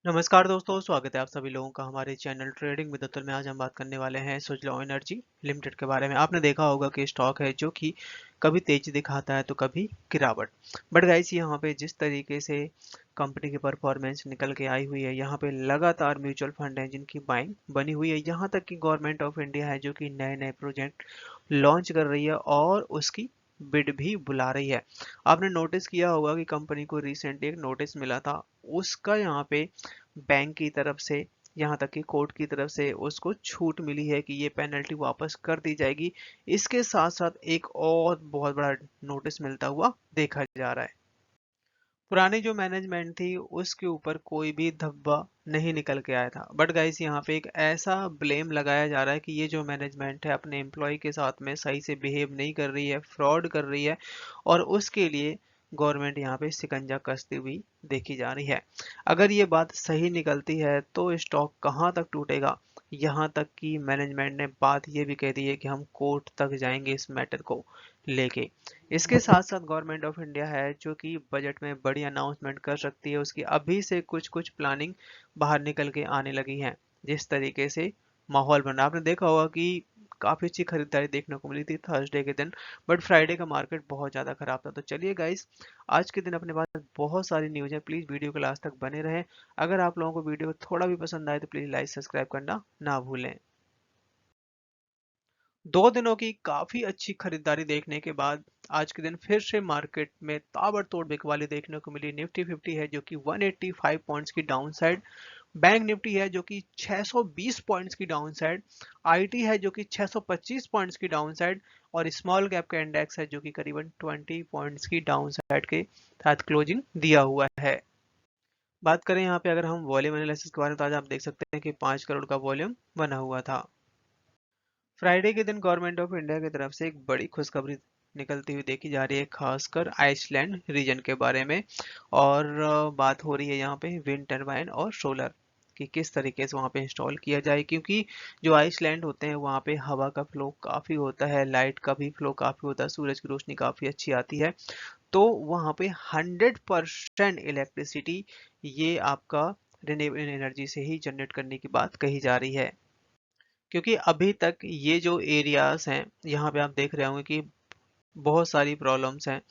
नमस्कार दोस्तों, स्वागत है आप सभी लोगों का हमारे चैनल ट्रेडिंग विद अतुल में। आज हम बात करने वाले हैं सुजलॉन एनर्जी लिमिटेड के बारे में। आपने देखा होगा कि स्टॉक है जो कि कभी तेजी दिखाता है तो कभी गिरावट। बट गाइस, यहाँ पे जिस तरीके से कंपनी की परफॉर्मेंस निकल के आई हुई है, यहाँ पे लगातार म्यूचुअल फंड है जिनकी बाइंग बनी हुई है। यहाँ तक कि गवर्नमेंट ऑफ इंडिया है जो कि नए नए प्रोजेक्ट लॉन्च कर रही है और उसकी बिड भी बुला रही है। आपने नोटिस किया होगा कि कंपनी को रिसेंटली एक नोटिस मिला था, उसका यहाँ पे बैंक की तरफ से, यहाँ तक कि कोर्ट की तरफ से उसको छूट मिली है कि ये पेनल्टी वापस कर दी जाएगी। इसके साथ साथ एक और बहुत बड़ा नोटिस मिलता हुआ देखा जा रहा है। पुरानी जो मैनेजमेंट थी उसके ऊपर कोई भी धब्बा नहीं निकल के आया था, बट गाइस यहाँ पे एक ऐसा ब्लेम लगाया जा रहा है कि ये जो मैनेजमेंट है अपने एम्प्लॉय के साथ में सही से बिहेव नहीं कर रही है, फ्रॉड कर रही है, और उसके लिए गवर्नमेंट यहाँ पे शिकंजा कसती हुई देखी जा रही है। अगर ये बात सही निकलती है तो स्टॉक कहाँ तक टूटेगा, यहाँ तक कि मैनेजमेंट ने बात ये भी कह दी है कि हम कोर्ट तक जाएंगे इस मैटर को लेके। इसके साथ साथ गवर्नमेंट ऑफ इंडिया है जो कि बजट में बड़ी अनाउंसमेंट कर सकती है, उसकी अभी से कुछ कुछ प्लानिंग बाहर निकल के आने लगी है। जिस तरीके से माहौल बन रहा है, आपने देखा होगा कि काफी अच्छी खरीदारी देखने को मिली थी थर्सडे के दिन, बट फ्राइडे का मार्केट बहुत ज्यादा खराब था। तो चलिए गाइस, आज के दिन अपने पास बहुत सारी न्यूज है, प्लीज वीडियो के लास्ट तक बने रहें। अगर आप लोगों को वीडियो थोड़ा भी पसंद आए तो प्लीज लाइक सब्सक्राइब करना ना भूलें। 2 दिनों की काफी अच्छी खरीदारी देखने के बाद आज के दिन फिर से मार्केट में ताबड़तोड़ बिकवाली देखने को मिली। निफ्टी 50 है जो कि 185 पॉइंट्स की डाउन साइड, बैंक निफ्टी है जो कि 620 पॉइंट्स की डाउन साइड, आईटी है जो कि 625 पॉइंट्स की डाउन साइड, और स्मॉल कैप का इंडेक्स है जो कि करीबन 20 पॉइंट्स की डाउन साइड के साथ क्लोजिंग दिया हुआ है। बात करें यहाँ पे अगर हम वॉल्यूम एनालिसिस के बारे में, तो आज आप देख सकते हैं कि 5 करोड़ का वॉल्यूम बना हुआ था। फ्राइडे के दिन गवर्नमेंट ऑफ इंडिया की तरफ से एक बड़ी खुशखबरी निकलती हुई देखी जा रही है, खासकर आइसलैंड रीजन के बारे में। और बात हो रही है यहाँ पे विंड टरबाइन और सोलर कि किस तरीके से वहाँ पे इंस्टॉल किया जाए, क्योंकि जो आइसलैंड होते हैं वहाँ पे हवा का फ्लो काफ़ी होता है, लाइट का भी फ्लो काफ़ी होता है, सूरज की रोशनी काफ़ी अच्छी आती है। तो वहाँ पे 100% इलेक्ट्रिसिटी ये आपका रिन्यूएबल एनर्जी से ही जनरेट करने की बात कही जा रही है। क्योंकि अभी तक ये जो एरियाज हैं यहाँ पे आप देख रहे होंगे कि बहुत सारी प्रॉब्लम्स हैं।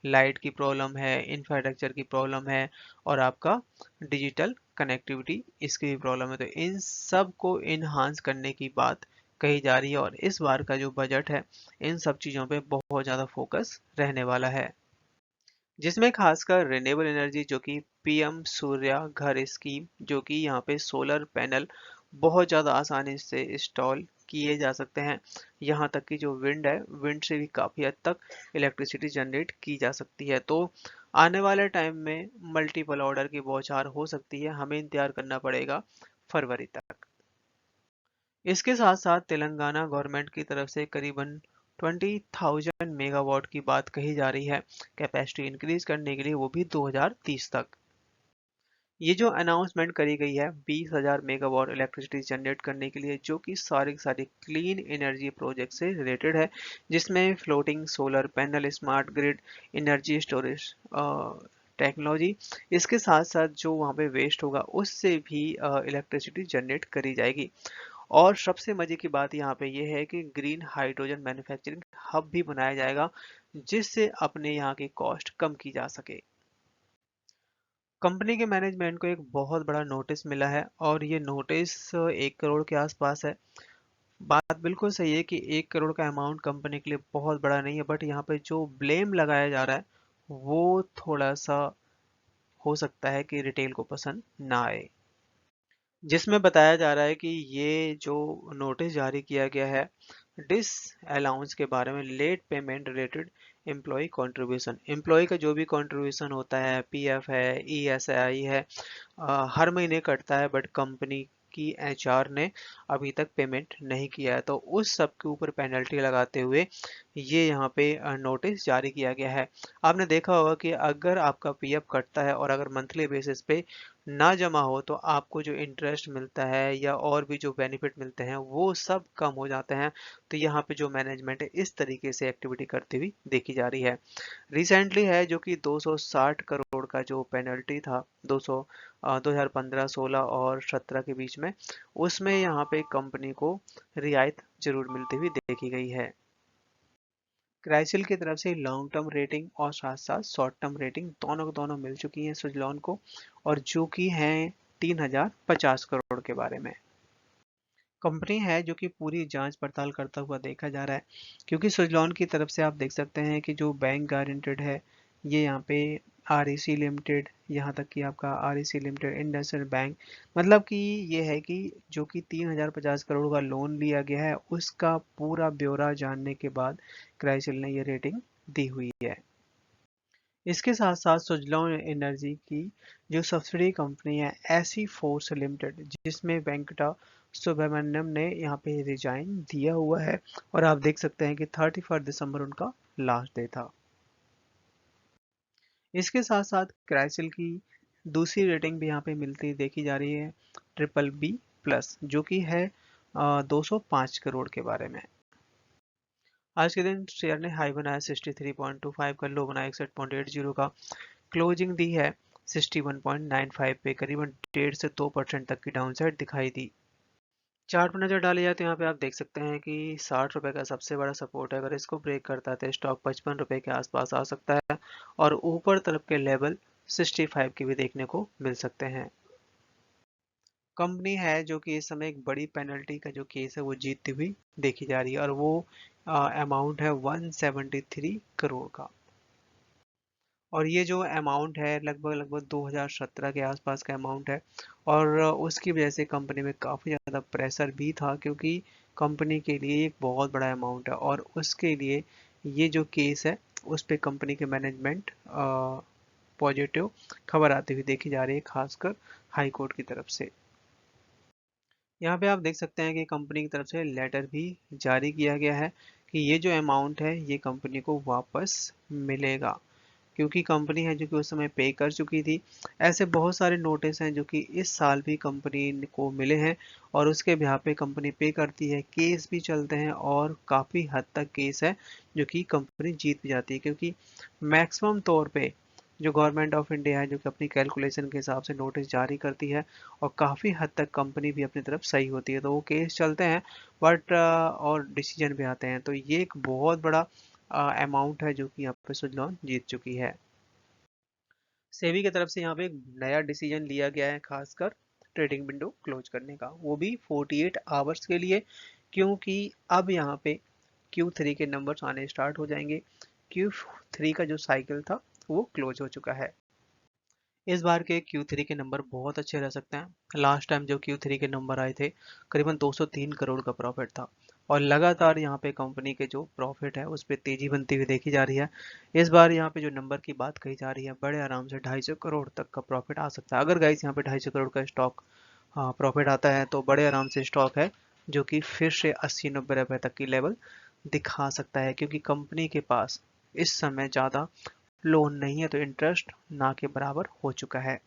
लाइट की प्रॉब्लम है, इंफ्रास्ट्रक्चर की प्रॉब्लम है, और आपका डिजिटल कनेक्टिविटी इसकी भी प्रॉब्लम है। तो इन सब को इन्हांस करने की बात कही जा रही है, और इस बार का जो बजट है इन सब चीज़ों पे बहुत ज़्यादा फोकस रहने वाला है, जिसमें खासकर रिन्यूएबल एनर्जी जो कि पीएम सूर्या घर स्कीम, जो कि यहाँ पे सोलर पैनल बहुत ज़्यादा आसानी से इंस्टॉल किए जा सकते हैं। यहाँ तक कि जो विंड है, विंड से भी काफ़ी हद तक इलेक्ट्रिसिटी जनरेट की जा सकती है। तो आने वाले टाइम में मल्टीपल ऑर्डर की बौछार हो सकती है, हमें इंतजार करना पड़ेगा फरवरी तक। इसके साथ साथ तेलंगाना गवर्नमेंट की तरफ से करीबन 20,000 मेगावाट की बात कही जा रही है कैपेसिटी इंक्रीज करने के लिए, वो भी 2030 तक। ये जो अनाउंसमेंट करी गई है 20,000 मेगावाट इलेक्ट्रिसिटी जनरेट करने के लिए, जो कि सारी की सारी क्लीन एनर्जी प्रोजेक्ट से रिलेटेड है, जिसमें floating solar panel, smart grid, energy storage technology, इसके साथ साथ जो वहाँ पे वेस्ट होगा उससे भी इलेक्ट्रिसिटी जनरेट करी जाएगी। और सबसे मजे की बात यहाँ पे ये है कि ग्रीन हाइड्रोजन मैन्युफैक्चरिंग हब भी बनाया जाएगा, जिससे अपने यहाँ की कॉस्ट कम की जा सके। कंपनी के मैनेजमेंट को एक बहुत बड़ा नोटिस मिला है, और ये नोटिस 1 करोड़ के आसपास है। बात बिल्कुल सही है कि 1 करोड़ का अमाउंट कंपनी के लिए बहुत बड़ा नहीं है, बट यहाँ पे जो ब्लेम लगाया जा रहा है वो थोड़ा सा हो सकता है कि रिटेल को पसंद ना आए, जिसमें बताया जा रहा है कि ये जो नोटिस जारी किया गया है डिस अलाउंस के बारे में, late payment related employee contribution, employee का जो भी कंट्रीब्यूशन होता है, पीएफ है, ईएसआई है, हर महीने कटता है, बट कंपनी की एचआर ने अभी तक पेमेंट नहीं किया है, तो उस सब के ऊपर पेनल्टी लगाते हुए ये यहाँ पे नोटिस जारी किया गया है। आपने देखा होगा कि अगर आपका पीएफ कटता है और अगर मंथली बेसिस पे ना जमा हो तो आपको जो इंटरेस्ट मिलता है या और भी जो बेनिफिट मिलते हैं वो सब कम हो जाते हैं। तो यहाँ पे जो मैनेजमेंट है इस तरीके से एक्टिविटी करती हुई देखी जा रही है। रिसेंटली है जो कि 260 करोड़ का जो पेनल्टी था 2015-16 और 17 के बीच में, उसमें यहाँ पे कंपनी को रियायत जरूर मिलती हुई देखी गई है। क्राइसिल की तरफ से लॉन्ग टर्म रेटिंग और साथ साथ शॉर्ट टर्म रेटिंग दोनों को दोनों मिल चुकी हैं सुजलॉन को, और जो कि हैं 3050 करोड़ के बारे में। कंपनी है जो कि पूरी जांच पड़ताल करता हुआ देखा जा रहा है, क्योंकि सुजलॉन की तरफ से आप देख सकते हैं कि जो बैंक गारंटेड है ये यहाँ पे आरईसी लिमिटेड, यहाँ तक कि आपका आरईसी लिमिटेड, इंडसइंड बैंक, मतलब कि ये है कि जो कि 3050 करोड़ का लोन लिया गया है उसका पूरा ब्यौरा जानने के बाद क्राइसिल ने ये रेटिंग दी हुई है। इसके साथ साथ सुजलॉन एनर्जी की जो सब्सिडी कंपनी है एसी फोर्स लिमिटेड, जिसमें वेंकटा सुब्रमण्यम ने यहाँ पे रिजाइन दिया हुआ है, और आप देख सकते हैं कि 31 दिसंबर उनका लास्ट डे था। इसके साथ साथ क्राइसिल की दूसरी रेटिंग भी यहाँ पे मिलती देखी जा रही है, ट्रिपल बी प्लस, जो कि है 205 करोड़ के बारे में। आज के दिन शेयर ने हाई बनाया 63.25 का, लो बनाया 61.80 का, क्लोजिंग दी है 61.95 पे, करीबन 1.5 से 2% तक की डाउनसाइड दिखाई दी। चार्ट पर नजर डाली जाए तो यहाँ पे आप देख सकते हैं कि 60 रुपए का सबसे बड़ा सपोर्ट है, अगर इसको ब्रेक करता है तो स्टॉक 55 रुपए के आसपास आ सकता है, और ऊपर तरफ के लेवल 65 के भी देखने को मिल सकते हैं। कंपनी है जो कि इस समय एक बड़ी पेनल्टी का जो केस है वो जीतती हुई देखी जा रही है, और वो अमाउंट है 173 करोड़ का। और ये जो अमाउंट है लगभग लगभग 2017 के आसपास का अमाउंट है, और उसकी वजह से कंपनी में काफ़ी ज़्यादा प्रेशर भी था, क्योंकि कंपनी के लिए एक बहुत बड़ा अमाउंट है, और उसके लिए ये जो केस है उस पे कंपनी के मैनेजमेंट पॉजिटिव खबर आती हुई देखी जा रही है, खासकर हाई कोर्ट की तरफ से। यहाँ पे आप देख सकते हैं कि कंपनी की तरफ से लेटर भी जारी किया गया है कि ये जो अमाउंट है ये कंपनी को वापस मिलेगा, क्योंकि कंपनी है जो कि उस समय पे कर चुकी थी। ऐसे बहुत सारे नोटिस हैं जो कि इस साल भी कंपनी को मिले हैं, और उसके बिहार पे कंपनी पे करती है, केस भी चलते हैं, और काफ़ी हद तक केस है जो कि कंपनी जीत भी जाती है, क्योंकि मैक्सिमम तौर पे जो गवर्नमेंट ऑफ इंडिया है जो कि अपनी कैलकुलेशन के हिसाब से नोटिस जारी करती है, और काफ़ी हद तक कंपनी भी अपनी तरफ सही होती है, तो वो केस चलते हैं बट और डिसीजन भी आते हैं। तो ये एक बहुत बड़ा अमाउंट है जो कि यहाँ पे सुजलॉन जीत चुकी है। सेबी की तरफ से यहाँ पे एक नया डिसीजन लिया गया है, खासकर ट्रेडिंग विंडो क्लोज करने का, वो भी 48 आवर्स के लिए, क्योंकि अब यहाँ पे Q3 के नंबर्स आने स्टार्ट हो जाएंगे। Q3 का जो साइकिल था वो क्लोज हो चुका है। इस बार के Q3 के नंबर बहुत अच्छे रह सकते हैं। लास्ट टाइम जो Q3 के नंबर आए थे करीबन 203 करोड़ का प्रॉफिट था, और लगातार यहाँ पे कंपनी के जो प्रॉफिट है उस पर तेजी बनती हुई देखी जा रही है। इस बार यहाँ पे जो नंबर की बात कही जा रही है बड़े आराम से 250 करोड़ तक का प्रॉफिट आ सकता है। अगर गाइस यहाँ पे 250 करोड़ का स्टॉक प्रॉफिट आता है तो बड़े आराम से स्टॉक है जो कि फिर से 80-90 रुपए तक की लेवल दिखा सकता है, क्योंकि कंपनी के पास इस समय ज़्यादा लोन नहीं है, तो इंटरेस्ट ना के बराबर हो चुका है।